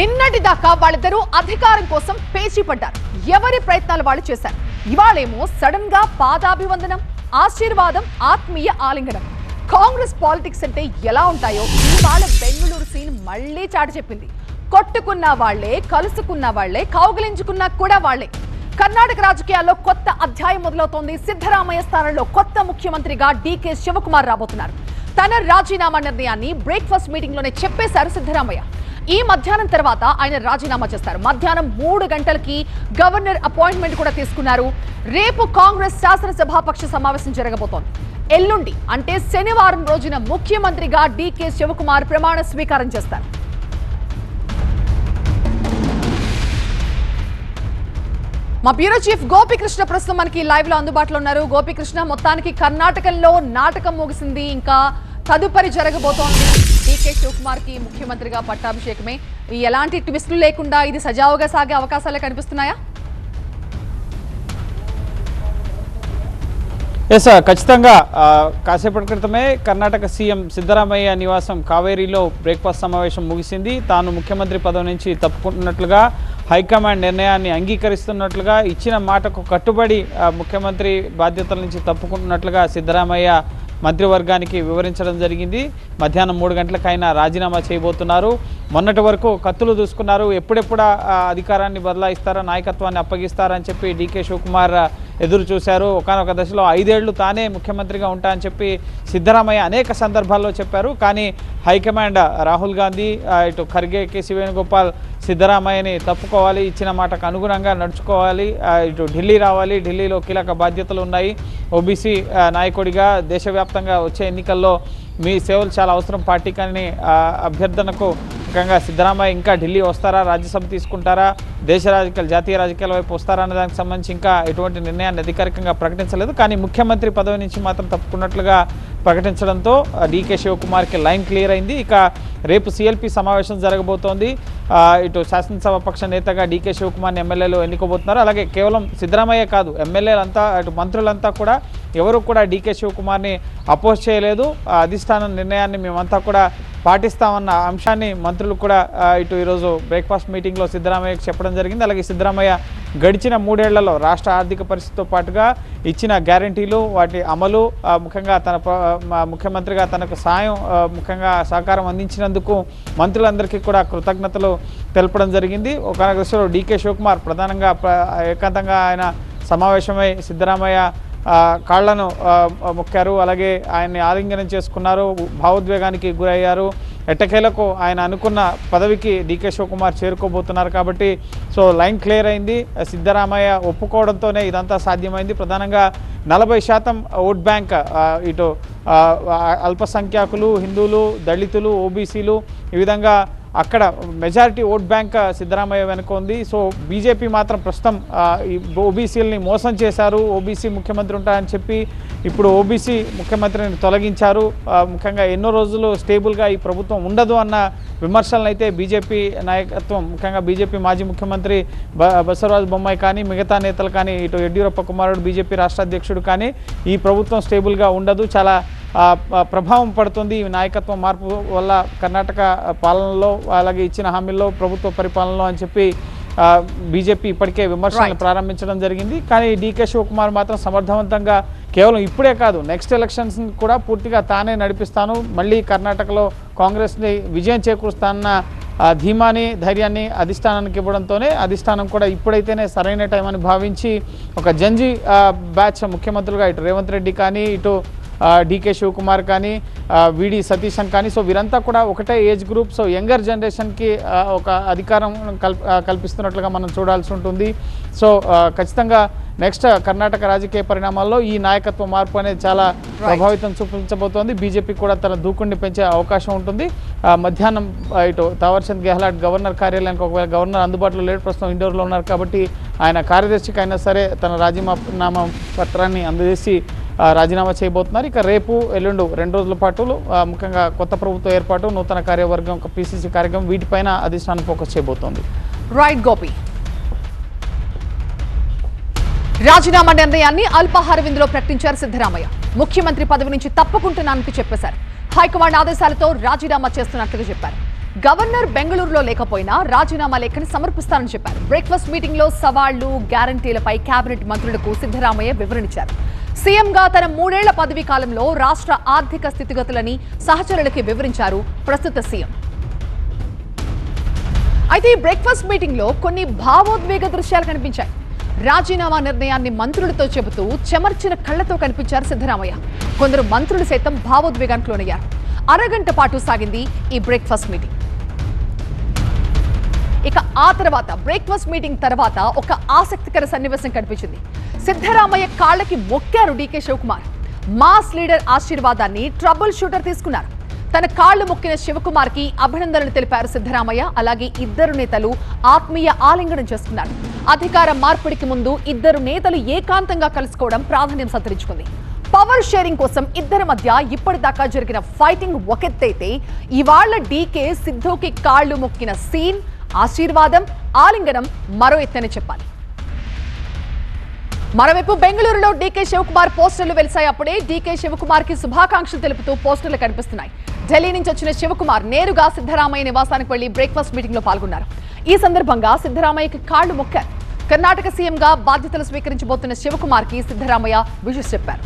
నిన్నటి దాకా వాళ్ళిద్దరూ అధికారం కోసం పేచీ పడ్డారు. ఎవరి ప్రయత్నాలు వాళ్ళు చేశారు. ఇవాళేమో సడన్ గా పాదాభివందనం, ఆశీర్వాదం, ఆత్మీయ ఆలింగనం. కాంగ్రెస్ పాలిటిక్స్ అంటే ఎలా ఉంటాయో ఇవాళ బెంగళూరు సీన్ మళ్లీ చాటి చెప్పింది. కొట్టుకున్న వాళ్లే, కలుసుకున్న వాళ్లే, కౌగిలించుకున్నా కూడా వాళ్లే. కర్ణాటక రాజకీయాల్లో కొత్త అధ్యాయం మొదలవుతోంది. సిద్ధరామయ్య స్థానంలో కొత్త ముఖ్యమంత్రిగా డీకే శివకుమార్ రాబోతున్నారు. తన రాజీనామా నిర్ణయాన్ని బ్రేక్ఫాస్ట్ మీటింగ్ లోనే చెప్పేశారు సిద్ధరామయ్య. ఈ మధ్యాహ్నం తర్వాత ఆయన రాజీనామా చేస్తారు. మధ్యాహ్నం 3 గంటలకి గవర్నర్ అపాయింట్మెంట్ కూడా తీసుకున్నారు. రేపు కాంగ్రెస్ శాసనసభాపక్ష సమావేశం జరగబోతోంది. ఎల్లుండి అంటే శనివారం రోజున ముఖ్యమంత్రిగా డీకే శివకుమార్ ప్రమాణ స్వీకారం చేస్తారు. మా బ్యూరో చీఫ్ గోపీకృష్ణ ప్రస్తుతం మనకి లైవ్ లో అందుబాటులో ఉన్నారు. గోపీకృష్ణ, మొత్తానికి కర్ణాటకలో నాటకం ముగిసింది. ఇంకా తదుపరి జరగబోతోంది డీకే శివకుమార్ కి ముఖ్యమంత్రిగా పట్టాభిషేకమే. ఎలాంటి ట్విస్టులు లేకుండా ఇది సజావుగా సాగే అవకాశాలే కనిపిస్తున్నాయా? ఎస్, ఖచ్చితంగా. కాసేపటి క్రితమే కర్ణాటక సీఎం సిద్ధరామయ్య నివాసం కావేరీలో బ్రేక్ఫాస్ట్ సమావేశం ముగిసింది. తాను ముఖ్యమంత్రి పదవి నుంచి తప్పుకుంటున్నట్లుగా, హైకమాండ్ నిర్ణయాన్ని అంగీకరిస్తున్నట్లుగా, ఇచ్చిన మాటకు కట్టుబడి ముఖ్యమంత్రి బాధ్యతల నుంచి తప్పుకుంటున్నట్లుగా సిద్ధరామయ్య మంత్రివర్గానికి వివరించడం జరిగింది. మధ్యాహ్నం 3 గంటలకు ఆయన రాజీనామా చేయబోతున్నారు. మొన్నటి వరకు కత్తులు దూసుకున్నారు. ఎప్పుడెప్పుడు అధికారాన్ని బదలాయిస్తారా, నాయకత్వాన్ని అప్పగిస్తారని చెప్పి డీకే శివకుమార్ ఎదురు చూశారు. ఒకనొక దశలో 5 ఏళ్లు తానే ముఖ్యమంత్రిగా ఉంటా అని చెప్పి సిద్ధరామయ్య అనేక సందర్భాల్లో చెప్పారు. కానీ హైకమాండ్ రాహుల్ గాంధీ, ఇటు ఖర్గే, కేసీ వేణుగోపాల్ సిద్ధరామయ్యని తప్పుకోవాలి, ఇచ్చిన మాటకు అనుగుణంగా నడుచుకోవాలి, ఇటు ఢిల్లీ రావాలి, ఢిల్లీలో కీలక బాధ్యతలు ఉన్నాయి, ఓబీసీ నాయకుడిగా దేశవ్యాప్తంగా వచ్చే ఎన్నికల్లో మీ సేవలు చాలా అవసరం పార్టీ. కానీ అభ్యర్థనకు ముఖ్యంగా సిద్ధరామయ్య ఇంకా ఢిల్లీ వస్తారా, రాజ్యసభ తీసుకుంటారా, దేశ రాజకీయాలు, జాతీయ రాజకీయాల వైపు వస్తారా అనే దానికి సంబంధించి ఇంకా ఎటువంటి నిర్ణయాన్ని అధికారికంగా ప్రకటించలేదు. కానీ ముఖ్యమంత్రి పదవి నుంచి మాత్రం తప్పుకున్నట్లుగా ప్రకటించడంతో డీకే శివకుమార్కి లైన్ క్లియర్ అయింది. ఇక రేపు సిఎల్పి సమావేశం జరగబోతోంది. ఇటు శాసనసభాపక్ష నేతగా డీకే శివకుమార్ని ఎమ్మెల్యేలు ఎన్నుకోబోతున్నారు. అలాగే కేవలం సిద్ధరామయ్య కాదు, ఎమ్మెల్యేలంతా, ఇటు మంత్రులంతా కూడా ఎవరు కూడా డీకే శివకుమార్ని అపోజ్ చేయలేదు. అధిష్టానం నిర్ణయాన్ని మేమంతా కూడా పాటిస్తామన్న అంశాన్ని మంత్రులు కూడా ఇటు ఈరోజు బ్రేక్ఫాస్ట్ మీటింగ్లో సిద్ధరామయ్యకు చెప్పడం జరిగింది. అలాగే సిద్ధరామయ్య గడిచిన 3 ఏళ్లలో రాష్ట్ర ఆర్థిక పరిస్థితితో పాటుగా ఇచ్చిన గ్యారంటీలు, వాటి అమలు, ముఖ్యంగా తన ముఖ్యమంత్రిగా తనకు సాయం, ముఖ్యంగా సహకారం అందించినందుకు మంత్రులందరికీ కూడా కృతజ్ఞతలు తెలపడం జరిగింది. ఒక దశలో డీకే శివకుమార్ ప్రధానంగా ఏకాంతంగా ఆయన సమావేశమై సిద్ధరామయ్య కాళ్లను మొక్కారు. అలాగే ఆయన్ని ఆలింగనం చేసుకున్నారు, భావోద్వేగానికి గురయ్యారు. ఎట్టకేలకు ఆయన అనుకున్న పదవికి డీకే శివకుమార్ చేరుకోబోతున్నారు. కాబట్టి సో లైన్ క్లియర్ అయింది. సిద్ధరామయ్య ఒప్పుకోవడంతోనే ఇదంతా సాధ్యమైంది. ప్రధానంగా 40% ఓట్ బ్యాంక్, ఇటు అల్పసంఖ్యాకులు, హిందువులు, దళితులు, ఓబీసీలు, ఈ విధంగా అక్కడ మెజారిటీ ఓట్ బ్యాంక్ సిద్ధరామయ్య వెనుక ఉంది. సో బీజేపీ మాత్రం ప్రస్తుతం ఓబీసీలని మోసం చేశారు, ఓబీసీ ముఖ్యమంత్రి ఉంటారని చెప్పి ఇప్పుడు ఓబీసీ ముఖ్యమంత్రిని తొలగించారు. ముఖ్యంగా ఎన్నో రోజులు స్టేబుల్గా ఈ ప్రభుత్వం ఉండదు అన్న విమర్శలను అయితే బీజేపీ నాయకత్వం, ముఖ్యంగా బీజేపీ మాజీ ముఖ్యమంత్రి బసవరాజ బొమ్మాయి కానీ, మిగతా నేతలు కానీ, ఇటు యడ్యూరప్ప కుమారుడు బీజేపీ రాష్ట్ర అధ్యక్షుడు కానీ, ఈ ప్రభుత్వం స్టేబుల్గా ఉండదు, చాలా ప్రభావం పడుతుంది ఈ నాయకత్వం మార్పు వల్ల కర్ణాటక పాలనలో, అలాగే ఇచ్చిన హామీల్లో, ప్రభుత్వ పరిపాలనలో అని చెప్పి బీజేపీ ఇప్పటికే విమర్శలు ప్రారంభించడం జరిగింది. కానీ డీకే శివకుమార్ మాత్రం సమర్థవంతంగా కేవలం ఇప్పుడే కాదు, నెక్స్ట్ ఎలక్షన్స్ కూడా పూర్తిగా తానే నడిపిస్తాను, మళ్ళీ కర్ణాటకలో కాంగ్రెస్ని విజయం చేకూరుస్తానన్న ధీమాని, ధైర్యాన్ని అధిష్టానానికి ఇవ్వడంతోనే అధిష్టానం కూడా ఇప్పుడైతేనే సరైన టైం అని భావించి ఒక జంజీ బ్యాచ్ ముఖ్యమంత్రులుగా ఇటు రేవంత్ రెడ్డి కానీ, ఇటు డీకే శివకుమార్ కానీ, విడి సతీశన్ కానీ, సో వీరంతా కూడా ఒకటే ఏజ్ గ్రూప్. సో యంగర్ జనరేషన్కి ఒక అధికారం కల్పిస్తున్నట్లుగా మనం చూడాల్సి ఉంటుంది. సో ఖచ్చితంగా నెక్స్ట్ కర్ణాటక రాజకీయ పరిణామాల్లో ఈ నాయకత్వ మార్పు అనేది చాలా ప్రభావితం చూపించబోతోంది. బీజేపీ కూడా తన దూకుడిని పెంచే అవకాశం ఉంటుంది. మధ్యాహ్నం ఇటు తావర్చంద్ గెహ్లాట్ గవర్నర్ కార్యాలయానికి, ఒకవేళ గవర్నర్ అందుబాటులో లేడు, ప్రస్తుతం ఇండోర్లో ఉన్నారు కాబట్టి ఆయన కార్యదర్శికి అయినా సరే తన రాజీనామా పత్రాన్ని అందజేసి రాజీనామా చేయబోతున్నారు. ఇక రేపు, ఎల్లుండు 2 రోజుల పాటు ముఖ్యంగా కొత్త ప్రభుత్వ ఏర్పాటు, నూతన కార్యవర్గం, ఒక పీసీసీ కార్యక్రమం, వీటిపైన అధిష్టానం ఫోకస్ చేయబోతోంది. రైట్ గోపి. రాజీనామా నిర్ణయాన్ని అల్పాహార విందులో ప్రకటించారు సిద్ధరామయ్య. ముఖ్యమంత్రి పదవి నుంచి తప్పుకుంటున్నానని చెప్పేశారు. హైకమాండ్ ఆదేశాలతో రాజీనామా చేస్తున్నట్లుగా చెప్పారు. గవర్నర్ బెంగళూరులో లేకపోయినా రాజీనామా లేఖను సమర్పిస్తారని చెప్పారు. బ్రేక్ఫాస్ట్ మీటింగ్ లో సవాళ్లు, గ్యారంటీలపై కేబినెట్ మంత్రులకు సిద్ధరామయ్య వివరించారు. సీఎంగా తన 3 ఏళ్ల పదవీ కాలంలో రాష్ట్ర ఆర్థిక స్థితిగతులని సహచరులకి వివరించారు ప్రస్తుత సీఎం. అయితే ఈ బ్రేక్ఫాస్ట్ మీటింగ్ లో కొన్ని భావోద్వేగ దృశ్యాలు కనిపించాయి. రాజీనామా నిర్ణయాన్ని మంత్రులతో చెబుతూ చెమర్చిన కళ్లతో కనిపించారు సిద్ధరామయ్య. కొందరు మంత్రులు సైతం భావోద్వేగానికి లోనయ్యారు. అరగంట పాటు సాగింది ఈ బ్రేక్ఫాస్ట్ మీటింగ్. ఇక ఆ తర్వాత బ్రేక్ఫాస్ట్ మీటింగ్ తర్వాత ఒక ఆసక్తికర సన్నివేశం కనిపించింది. సిద్ధరామయ్య కాళ్ళకి మొక్కారు డీకే శివకుమార్. మాస్ లీడర్ ఆశీర్వాదాన్ని ట్రబుల్ షూటర్ తీసుకున్నారు. తన కాళ్లు మొక్కిన శివకుమార్ కి అభినందనలు తెలిపారు సిద్ధరామయ్య. అలాగే ఇద్దరు నేతలు ఆత్మీయ ఆలింగనం చేసుకున్నారు. అధికార మార్పిడికి ముందు ఇద్దరు నేతలు ఏకాంతంగా కలుసుకోవడం ప్రాధాన్యం సంతరించుకుంది. పవర్ షేరింగ్ కోసం ఇద్దరి మధ్య ఇప్పటిదాకా జరిగిన ఫైటింగ్ ఒకెత్తైతే ఇవాళ్ల డీకే సిద్ధుకి కాళ్లు మొక్కిన సీన్, ఆశీర్వాదం, ఆలింగనం మరో ఎత్తనే చెప్పాలి. మరోవైపు బెంగళూరులో డీకే శివకుమార్ పోస్టర్లు వెలిశాయి. అప్పుడే డీకే శివకుమార్ కి శుభాకాంక్షలు తెలుపుతూ పోస్టర్లు కనిపిస్తున్నాయి. ఢిల్లీ నుంచి వచ్చిన శివకుమార్ నేరుగా సిద్ధరామయ్య నివాసానికి వెళ్లి బ్రేక్ఫాస్ట్ మీటింగ్ లో పాల్గొన్నారు. ఈ సందర్భంగా సిద్ధరామయ్యకి కాళ్లు మొక్కారు. కర్ణాటక సీఎంగా బాధ్యతలు స్వీకరించబోతున్న శివకుమార్ కి సిద్ధరామయ్య విషెస్ చెప్పారు.